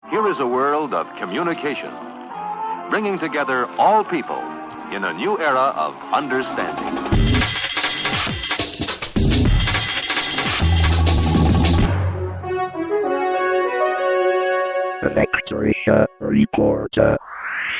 Here is a world of communication, bringing together all people in a new era of understanding. Elektrischer Reporter.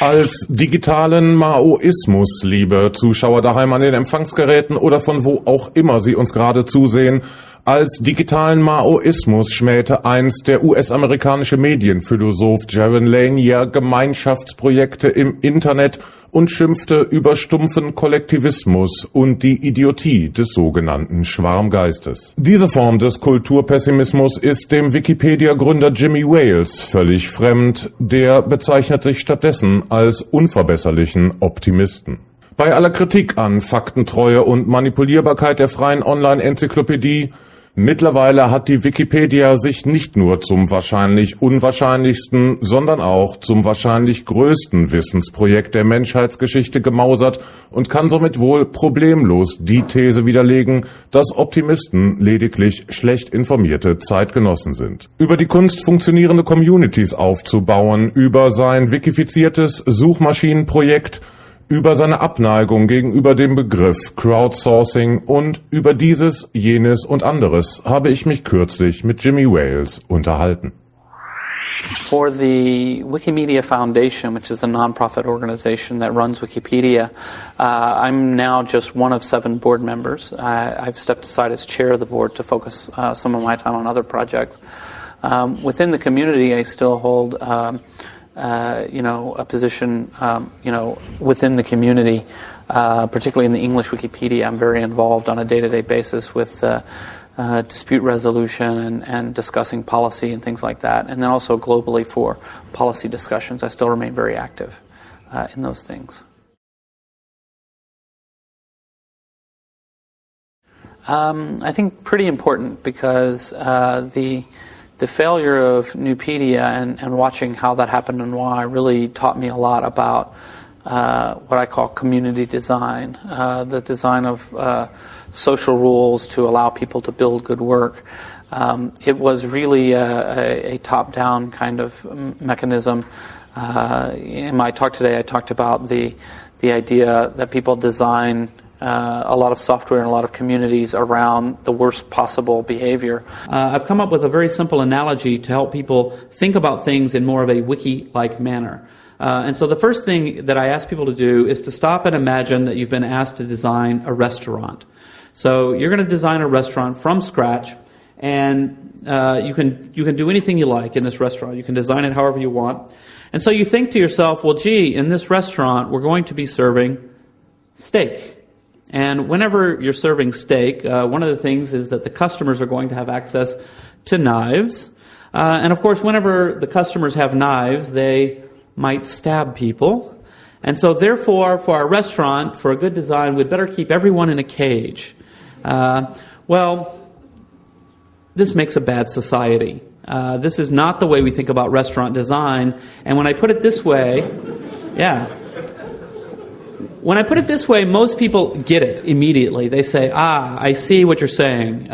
Als digitalen Maoismus, liebe Zuschauer daheim an den Empfangsgeräten oder von wo auch immer Sie uns gerade zusehen, als digitalen Maoismus schmähte einst der US-amerikanische Medienphilosoph Jaron Lanier Gemeinschaftsprojekte im Internet und schimpfte über stumpfen Kollektivismus und die Idiotie des sogenannten Schwarmgeistes. Diese Form des Kulturpessimismus ist dem Wikipedia-Gründer Jimmy Wales völlig fremd, der bezeichnet sich stattdessen als unverbesserlichen Optimisten. Bei aller Kritik an Faktentreue und Manipulierbarkeit der freien Online-Enzyklopädie, mittlerweile hat die Wikipedia sich nicht nur zum wahrscheinlich unwahrscheinlichsten, sondern auch zum wahrscheinlich größten Wissensprojekt der Menschheitsgeschichte gemausert und kann somit wohl problemlos die These widerlegen, dass Optimisten lediglich schlecht informierte Zeitgenossen sind. Über die Kunst, funktionierende Communities aufzubauen, über sein wikifiziertes Suchmaschinenprojekt, über seine Abneigung gegenüber dem Begriff Crowdsourcing und über dieses, jenes und anderes habe ich mich kürzlich mit Jimmy Wales unterhalten. For the Wikimedia Foundation, which is a non-profit organization that runs Wikipedia, I'm now just one of 7 board members. I've stepped aside as chair of the board to focus some of my time on other projects. Within the community, I still hold a position, within the community, particularly in the English Wikipedia. I'm very involved on a day-to-day basis with dispute resolution and discussing policy and things like that. And then also globally for policy discussions, I still remain very active in those things. I think pretty important because the failure of Nupedia and watching how that happened and why really taught me a lot about what I call community design, the design of social rules to allow people to build good work. It was really a top-down kind of mechanism. In my talk today, I talked about the idea that people design a lot of software and a lot of communities around the worst possible behavior. I've come up with a very simple analogy to help people think about things in more of a wiki-like manner. And so the first thing that I ask people to do is to stop and imagine that you've been asked to design a restaurant. So you're going to design a restaurant from scratch, and you can do anything you like in this restaurant. You can design it however you want. And so you think to yourself, well, gee, in this restaurant we're going to be serving steak. And whenever you're serving steak, one of the things is that the customers are going to have access to knives. And of course, whenever the customers have knives, they might stab people. And so therefore, for our restaurant, for a good design, we'd better keep everyone in a cage. Well, this makes a bad society. This is not the way we think about restaurant design. And when I put it this way, when I put it this way, most people get it immediately. They say, I see what you're saying.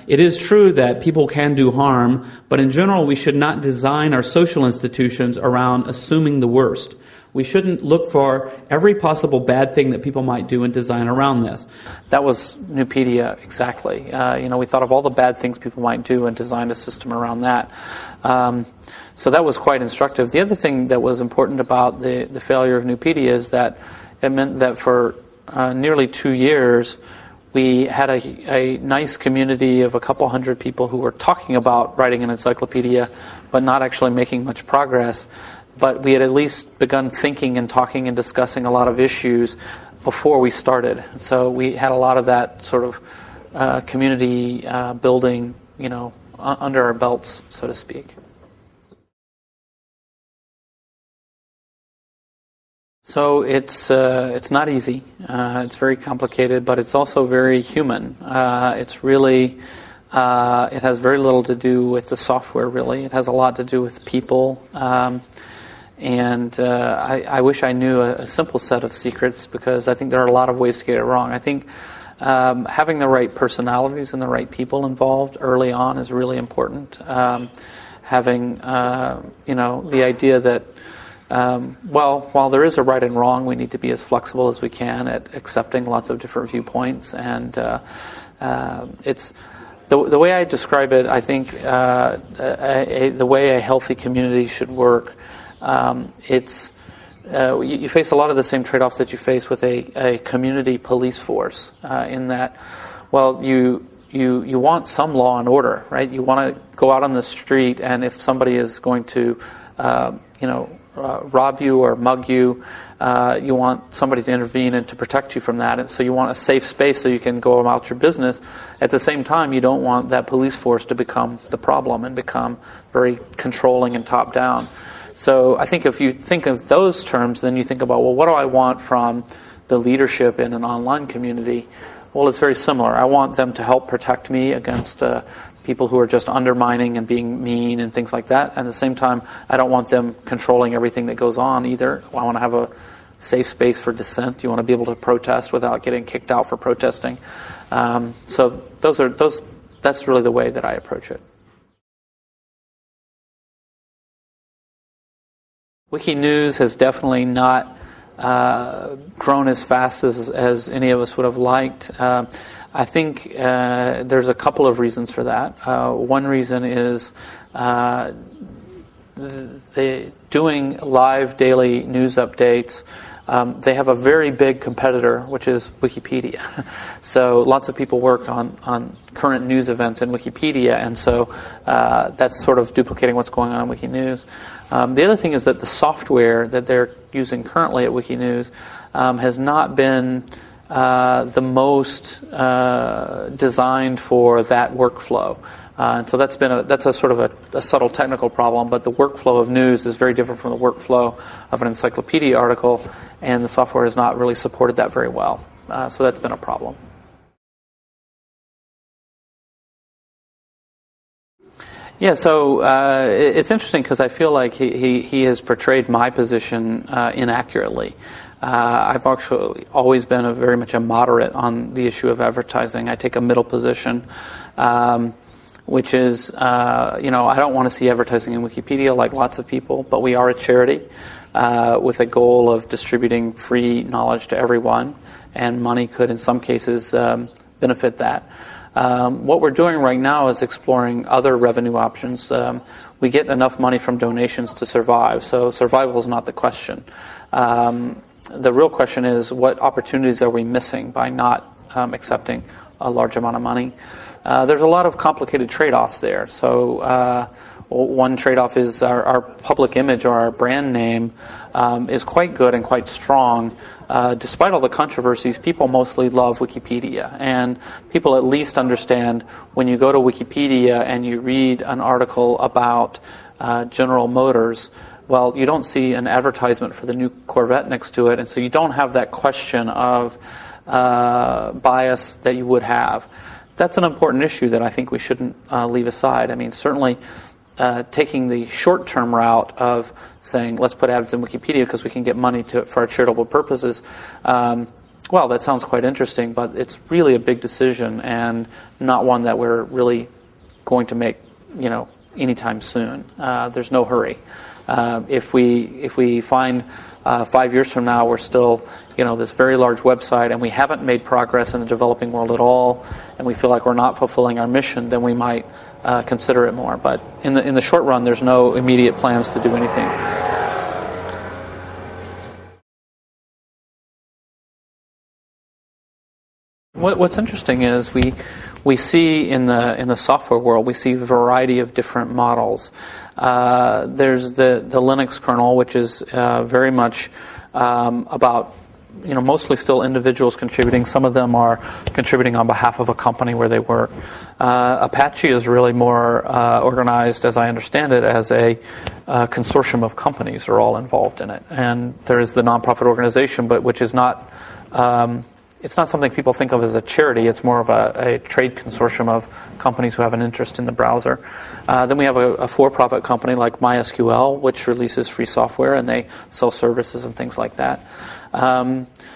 It is true that people can do harm, but in general, we should not design our social institutions around assuming the worst. We shouldn't look for every possible bad thing that people might do and design around this. That was Nupedia, exactly. We thought of all the bad things people might do and designed a system around that. So that was quite instructive. The other thing that was important about the failure of Nupedia is that it meant that for nearly 2 years, we had a nice community of a couple hundred people who were talking about writing an encyclopedia, but not actually making much progress. But we had at least begun thinking and talking and discussing a lot of issues before we started. So we had a lot of that sort of community building, under our belts, so to speak. So it's not easy. It's very complicated, but it's also very human. It's really it has very little to do with the software. Really, it has a lot to do with people. And I wish I knew a simple set of secrets, because I think there are a lot of ways to get it wrong. I think having the right personalities and the right people involved early on is really important. having the idea that while there is a right and wrong, we need to be as flexible as we can at accepting lots of different viewpoints. And it's the way I describe it. I think the way a healthy community should work. You face a lot of the same trade-offs that you face with a community police force. In that, well, you want some law and order, right? You want to go out on the street, and if somebody is going to, rob you or mug you, you want somebody to intervene and to protect you from that. And so you want a safe space so you can go about your business. At the same time, you don't want that police force to become the problem and become very controlling and top-down. So I think if you think of those terms, then you think about, well, what do I want from the leadership in an online community? Well, it's very similar. I want them to help protect me against people who are just undermining and being mean and things like that. At the same time, I don't want them controlling everything that goes on either. I want to have a safe space for dissent. You want to be able to protest without getting kicked out for protesting. So that's really the way that I approach it. Wikinews has definitely not grown as fast as any of us would have liked. I think there's a couple of reasons for that. One reason is doing live daily news updates. They have a very big competitor, which is Wikipedia. So lots of people work on current news events in Wikipedia, and so that's sort of duplicating what's going on in Wikinews. The other thing is that the software that they're using currently at Wikinews has not been the most designed for that workflow. And so that's a sort of a subtle technical problem, but the workflow of news is very different from the workflow of an encyclopedia article, and the software has not really supported that very well. So that's been a problem. Yeah, so it's interesting because I feel like he has portrayed my position inaccurately. I've actually always been very much a moderate on the issue of advertising. I take a middle position. Which is, I don't want to see advertising in Wikipedia like lots of people, but we are a charity with a goal of distributing free knowledge to everyone, and money could, in some cases, benefit that. What we're doing right now is exploring other revenue options. We get enough money from donations to survive, so survival is not the question. The real question is, what opportunities are we missing by not accepting a large amount of money? There's a lot of complicated trade-offs there. So one trade-off is our public image, or our brand name, is quite good and quite strong. Despite all the controversies, people mostly love Wikipedia. And people at least understand when you go to Wikipedia and you read an article about General Motors, well, you don't see an advertisement for the new Corvette next to it, and so you don't have that question of bias that you would have. That's an important issue that I think we shouldn't leave aside. I mean, certainly taking the short-term route of saying, let's put ads in Wikipedia because we can get money for our charitable purposes, well, that sounds quite interesting, but it's really a big decision and not one that we're really going to make, anytime soon. There's no hurry. If we find 5 years from now we're still, this very large website and we haven't made progress in the developing world at all, and we feel like we're not fulfilling our mission, then we might consider it more. But in the short run, there's no immediate plans to do anything. What's interesting is we see in the software world, we see a variety of different models. There's the Linux kernel, which is very much about mostly still individuals contributing. Some of them are contributing on behalf of a company where they work. Apache is really more organized, as I understand it, as a consortium of companies are all involved in it. And there is the nonprofit organization, but which is not. It's not something people think of as a charity. It's more of a trade consortium of companies who have an interest in the browser. Then we have a for-profit company like MySQL, which releases free software, and they sell services and things like that.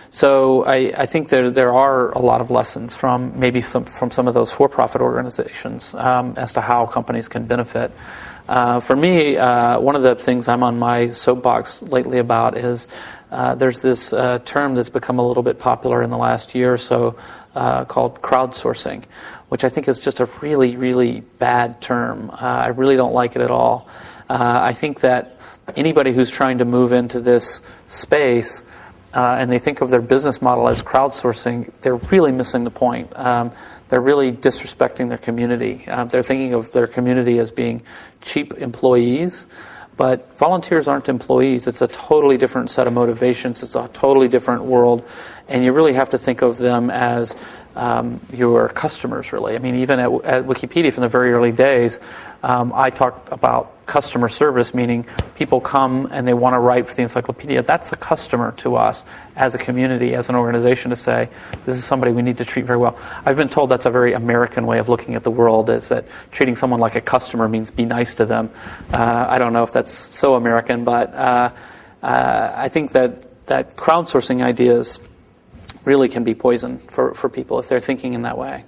So I think there are a lot of lessons from some of those for-profit organizations as to how companies can benefit. For me, one of the things I'm on my soapbox lately about is there's this term that's become a little bit popular in the last year or so called crowdsourcing, which I think is just a really, really bad term. I really don't like it at all. I think that anybody who's trying to move into this space and they think of their business model as crowdsourcing, they're really missing the point. They're really disrespecting their community. They're thinking of their community as being cheap employees, but volunteers aren't employees. It's a totally different set of motivations. It's a totally different world, and you really have to think of them as your customers, really. I mean, even at Wikipedia from the very early days, I talked about customer service, meaning people come and they want to write for the encyclopedia. That's a customer to us as a community, as an organization, to say, this is somebody we need to treat very well. I've been told that's a very American way of looking at the world, is that treating someone like a customer means be nice to them. I don't know if that's so American, but I think that crowdsourcing ideas really can be poison for people if they're thinking in that way.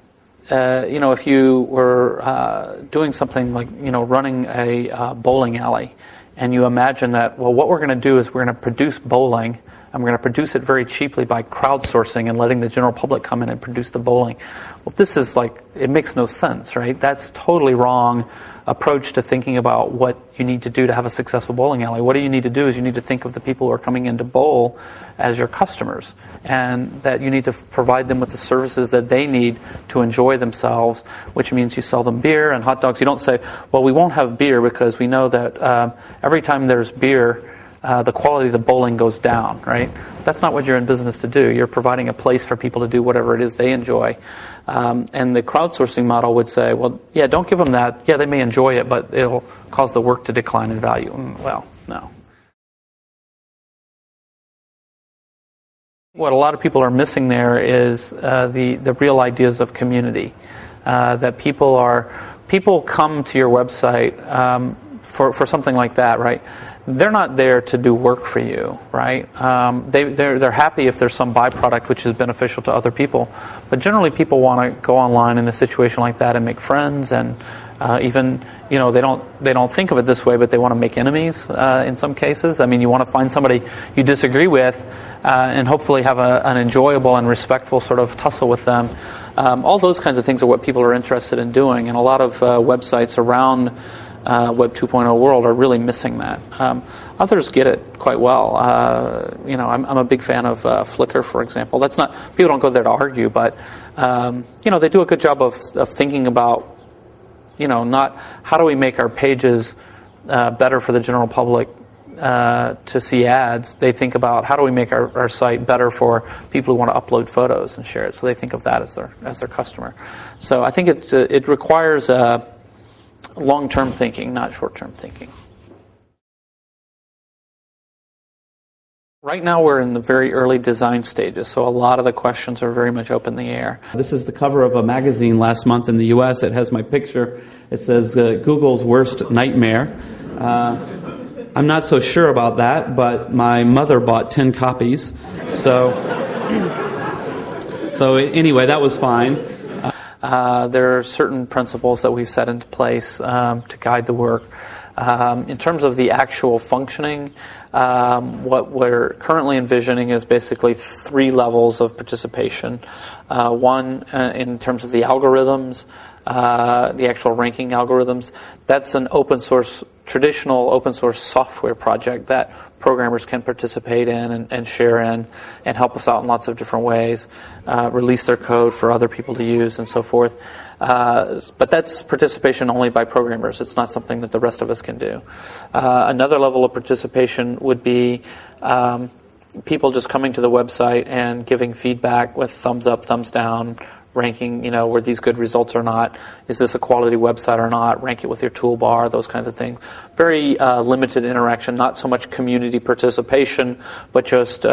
If you were doing something like, running a bowling alley, and you imagine that, well, what we're going to do is we're going to produce bowling, and we're going to produce it very cheaply by crowdsourcing and letting the general public come in and produce the bowling. Well, this is it makes no sense, right? That's totally wrong approach to thinking about what you need to do to have a successful bowling alley. What do you need to do is you need to think of the people who are coming in to bowl as your customers, and that you need to provide them with the services that they need to enjoy themselves, which means you sell them beer and hot dogs. You don't say, well, we won't have beer because we know that every time there's beer, the quality of the bowling goes down, right? That's not what you're in business to do. You're providing a place for people to do whatever it is they enjoy. And the crowdsourcing model would say, well, yeah, don't give them that. Yeah, they may enjoy it, but it'll cause the work to decline in value. Well, no. What a lot of people are missing there is the real ideas of community. That people come to your website for something like that, right? They're not there to do work for you, right? They're happy if there's some byproduct which is beneficial to other people, but generally people want to go online in a situation like that and make friends, and even they don't think of it this way, but they want to make enemies in some cases. I mean, you want to find somebody you disagree with and hopefully have an enjoyable and respectful sort of tussle with them. All those kinds of things are what people are interested in doing, and a lot of websites around Web 2.0 world are really missing that. Others get it quite well. I'm a big fan of Flickr, for example. That's not, people don't go there to argue, but they do a good job of thinking about, not how do we make our pages better for the general public to see ads. They think about how do we make our site better for people who want to upload photos and share it. So they think of that as their customer. So I think it requires long-term thinking, not short-term thinking. Right now we're in the very early design stages, so a lot of the questions are very much up in the air. This is the cover of a magazine last month in the U.S. It has my picture. It says Google's worst nightmare. I'm not so sure about that, but my mother bought 10 copies. So anyway, that was fine. There are certain principles that we've set into place to guide the work. In terms of the actual functioning, what we're currently envisioning is basically 3 levels of participation. One, in terms of the algorithms, the actual ranking algorithms. That's an traditional open source software project that programmers can participate in and share in and help us out in lots of different ways, release their code for other people to use and so forth. But that's participation only by programmers. It's not something that the rest of us can do. Another level of participation would be people just coming to the website and giving feedback with thumbs up, thumbs down, ranking, were these good results or not? Is this a quality website or not? Rank it with your toolbar, those kinds of things. Very limited interaction, not so much community participation, but just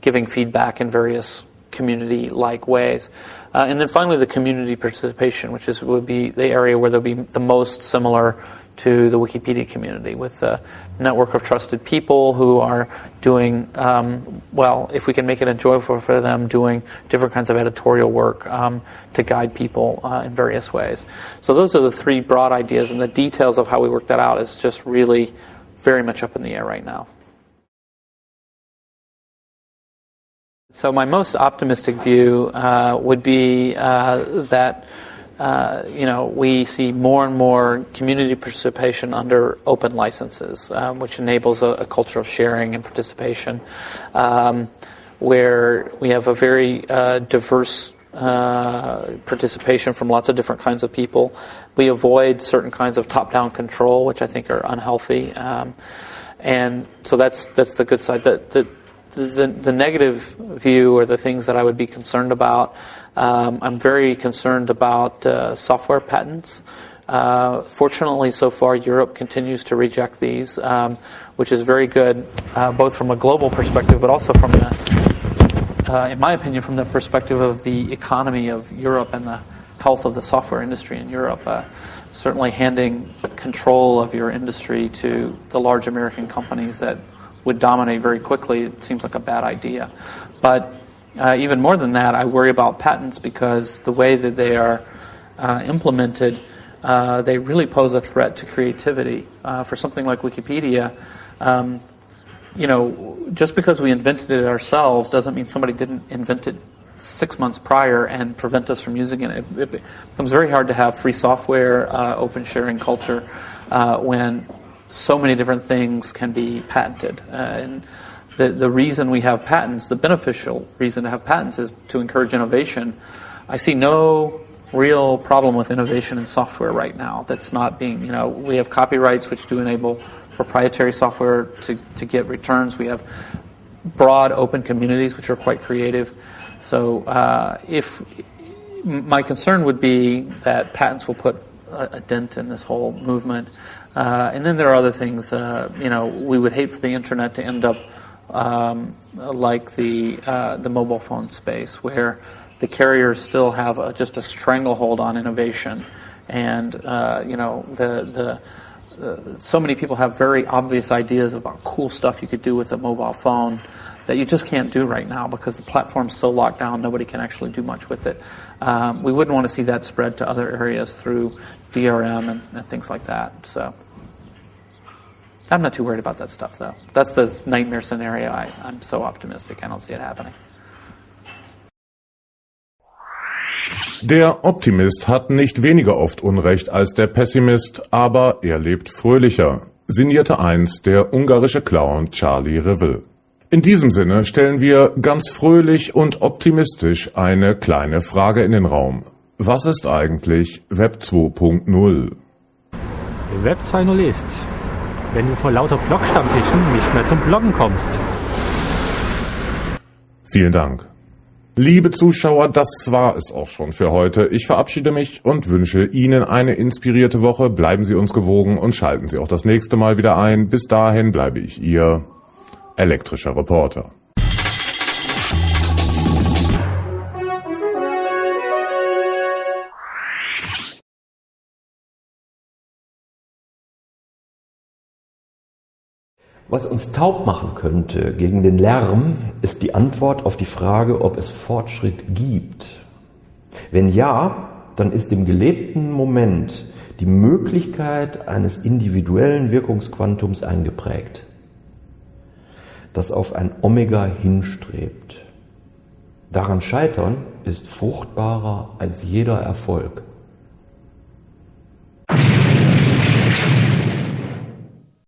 giving feedback in various community-like ways. And then finally the community participation, which would be the area where there'll be the most similar to the Wikipedia community with a network of trusted people who are doing, if we can make it enjoyable for them, doing different kinds of editorial work to guide people in various ways. So those are the three broad ideas, and the details of how we work that out is just really very much up in the air right now. So my most optimistic view would be that we see more and more community participation under open licenses, which enables a culture of sharing and participation, where we have a very diverse participation from lots of different kinds of people. We avoid certain kinds of top-down control, which I think are unhealthy, and so that's the good side. The negative view, or the things that I would be concerned about, I'm very concerned about software patents. Fortunately, so far, Europe continues to reject these, which is very good, both from a global perspective, but also from in my opinion, from the perspective of the economy of Europe and the health of the software industry in Europe. Certainly handing control of your industry to the large American companies that would dominate very quickly, it seems like a bad idea. But even more than that, I worry about patents, because the way that they are implemented, they really pose a threat to creativity. For something like Wikipedia, just because we invented it ourselves doesn't mean somebody didn't invent it 6 months prior and prevent us from using it. It becomes very hard to have free software, open sharing culture, when so many different things can be patented. And the reason we have patents, the beneficial reason to have patents, is to encourage innovation. I see no real problem with innovation in software right now that's not being, we have copyrights which do enable proprietary software to get returns. We have broad open communities which are quite creative. So if my concern would be that patents will put a dent in this whole movement. And then there are other things, we would hate for the internet to end up like the mobile phone space, where the carriers still have just a stranglehold on innovation, and so many people have very obvious ideas about cool stuff you could do with a mobile phone that you just can't do right now because the platform's so locked down, nobody can actually do much with it. We wouldn't want to see that spread to other areas through DRM and things like that. So I'm not too worried about that stuff, though. That's the nightmare scenario. I'm so optimistic, I don't see it happening. Der Optimist hat nicht weniger oft Unrecht als der Pessimist, aber er lebt fröhlicher. Signierte einst der ungarische Clown Charlie Revell. In diesem Sinne stellen wir ganz fröhlich und optimistisch eine kleine Frage in den Raum. Was ist eigentlich Web 2.0? Web 2.0 ist, wenn du vor lauter Blogstammtischen nicht mehr zum Bloggen kommst. Vielen Dank. Liebe Zuschauer, das war es auch schon für heute. Ich verabschiede mich und wünsche Ihnen eine inspirierte Woche. Bleiben Sie uns gewogen und schalten Sie auch das nächste Mal wieder ein. Bis dahin bleibe ich Ihr elektrischer Reporter. Was uns taub machen könnte gegen den Lärm, ist die Antwort auf die Frage, ob es Fortschritt gibt. Wenn ja, dann ist im gelebten Moment die Möglichkeit eines individuellen Wirkungsquantums eingeprägt, das auf ein Omega hinstrebt. Daran scheitern ist fruchtbarer als jeder Erfolg.